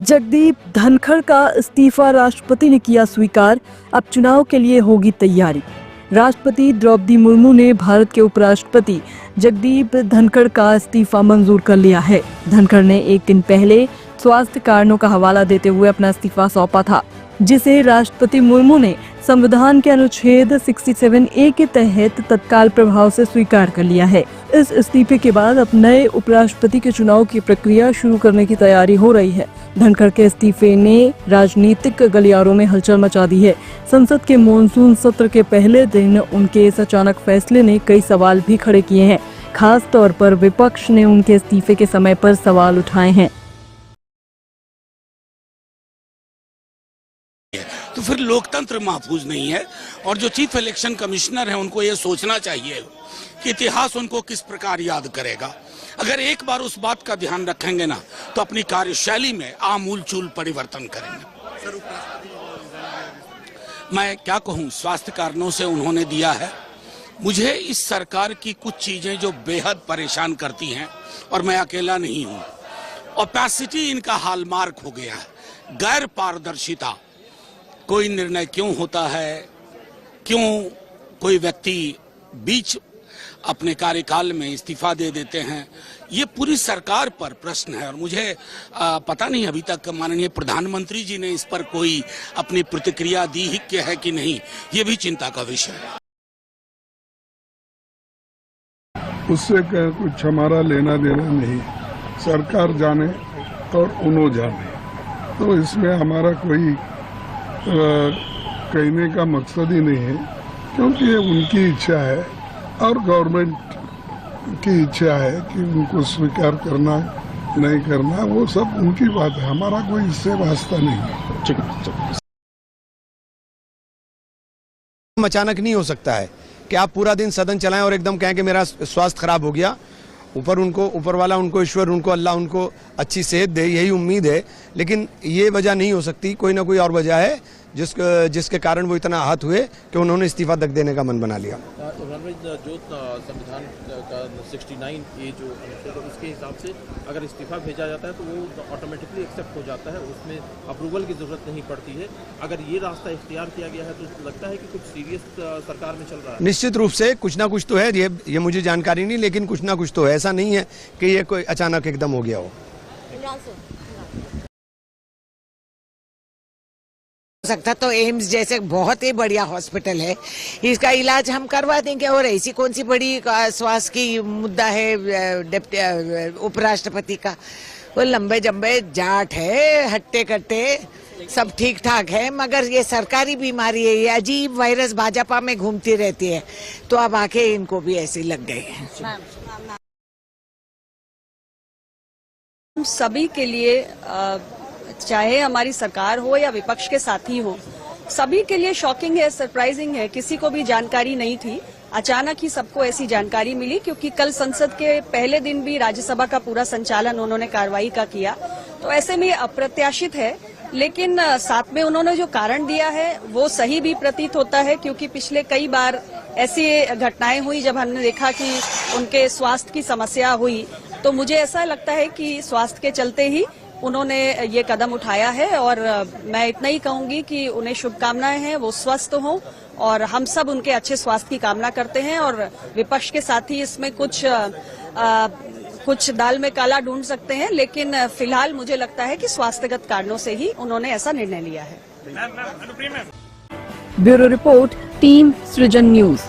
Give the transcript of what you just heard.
जगदीप धनखड़ का इस्तीफा राष्ट्रपति ने किया स्वीकार। अब चुनाव के लिए होगी तैयारी। राष्ट्रपति द्रौपदी मुर्मू ने भारत के उपराष्ट्रपति जगदीप धनखड़ का इस्तीफा मंजूर कर लिया है। धनखड़ ने एक दिन पहले स्वास्थ्य कारणों का हवाला देते हुए अपना इस्तीफा सौंपा था, जिसे राष्ट्रपति मुर्मू ने संविधान के अनुच्छेद 67A के तहत तत्काल प्रभाव से स्वीकार कर लिया है। इस इस्तीफे के बाद अब नए उपराष्ट्रपति के चुनाव की प्रक्रिया शुरू करने की तैयारी हो रही है। धनखड़ के इस्तीफे ने राजनीतिक गलियारों में हलचल मचा दी है। संसद के मॉनसून सत्र के पहले दिन उनके इस अचानक फैसले ने कई सवाल भी खड़े किए हैं। खास तौर पर विपक्ष ने उनके इस्तीफे के समय पर सवाल उठाए हैं। तो फिर लोकतंत्र महफूज नहीं है और जो चीफ इलेक्शन कमिश्नर है उनको ये सोचना चाहिए कि इतिहास उनको किस प्रकार याद करेगा। अगर एक बार उस बात का ध्यान रखेंगे ना तो अपनी कार्यशैली में आमूलचूल परिवर्तन करेंगे। मैं क्या कहूँ, स्वास्थ्य कारणों से उन्होंने दिया है। मुझे इस सरकार की कुछ चीजें जो बेहद परेशान करती हैं, और मैं अकेला नहीं हूँ। ओपेसिटी इनका हॉलमार्क हो गया है, गैर पारदर्शिता। कोई निर्णय क्यों होता है, क्यों कोई व्यक्ति बीच अपने कार्यकाल में इस्तीफा दे देते हैं, ये पूरी सरकार पर प्रश्न है। और मुझे पता नहीं अभी तक माननीय प्रधानमंत्री जी ने इस पर कोई अपनी प्रतिक्रिया दी है कि नहीं, ये भी चिंता का विषय है। उससे कुछ हमारा लेना देना नहीं, सरकार जाने और उन्हों जाने, तो इसमें हमारा कोई कहने का मकसद ही नहीं है, क्योंकि ये उनकी इच्छा है और गवर्नमेंट की इच्छा है कि उनको स्वीकार करना नहीं करना, वो सब उनकी बात है, हमारा कोई इससे वास्ता नहीं है। अचानक नहीं हो सकता है कि आप पूरा दिन सदन चलाएं और एकदम कहें कि मेरा स्वास्थ्य खराब हो गया। ऊपर वाला उनको, ईश्वर उनको, अल्लाह उनको अच्छी सेहत दे, यही उम्मीद है। लेकिन ये वजह नहीं हो सकती, कोई ना कोई और वजह है जिसके कारण वो इतना आहत हुए कि उन्होंने इस्तीफा तक देने का मन बना लिया। जो संविधान का 69A जो उसके हिसाब से अगर इस्तीफा भेजा जाता है तो वो ऑटोमेटिकली एक्सेप्ट हो जाता है, उसमें अप्रूवल की जरूरत नहीं पड़ती है। अगर ये रास्ता इख्तियार किया गया है तो लगता है कि कुछ सीरियस सरकार में चल रहा है। निश्चित रूप से कुछ ना कुछ तो है, ये मुझे जानकारी नहीं, लेकिन कुछ ना कुछ तो है। ऐसा नहीं है कि ये कोई अचानक एकदम हो गया हो। सकता तो एम्स जैसे बहुत ही बढ़िया हॉस्पिटल है, इसका इलाज हम करवा देंगे। और ऐसी कौन सी बड़ी स्वास्थ्य की मुद्दा है उपराष्ट्रपति का? वो लंबे जंबे जाट है, हट्टे कट्टे सब ठीक ठाक है, मगर ये सरकारी बीमारी है, ये अजीब वायरस भाजपा में घूमती रहती है, तो अब आके इनको भी ऐसी लग गई है। सभी के लिए चाहे हमारी सरकार हो या विपक्ष के साथी हो, सभी के लिए शॉकिंग है, सरप्राइजिंग है। किसी को भी जानकारी नहीं थी, अचानक ही सबको ऐसी जानकारी मिली, क्योंकि कल संसद के पहले दिन भी राज्यसभा का पूरा संचालन उन्होंने कार्रवाई का किया, तो ऐसे में अप्रत्याशित है। लेकिन साथ में उन्होंने जो कारण दिया है वो सही भी प्रतीत होता है, क्योंकि पिछले कई बार ऐसी घटनाएं हुई जब हमने देखा कि उनके स्वास्थ्य की समस्या हुई, तो मुझे ऐसा लगता है कि स्वास्थ्य के चलते ही उन्होंने ये कदम उठाया है। और मैं इतना ही कहूंगी कि उन्हें शुभकामनाएं हैं, वो स्वस्थ हों, और हम सब उनके अच्छे स्वास्थ्य की कामना करते हैं। और विपक्ष के साथ ही इसमें कुछ दाल में काला ढूंढ सकते हैं, लेकिन फिलहाल मुझे लगता है कि स्वास्थ्यगत कारणों से ही उन्होंने ऐसा निर्णय लिया है। ब्यूरो रिपोर्ट, टीम सृजन न्यूज।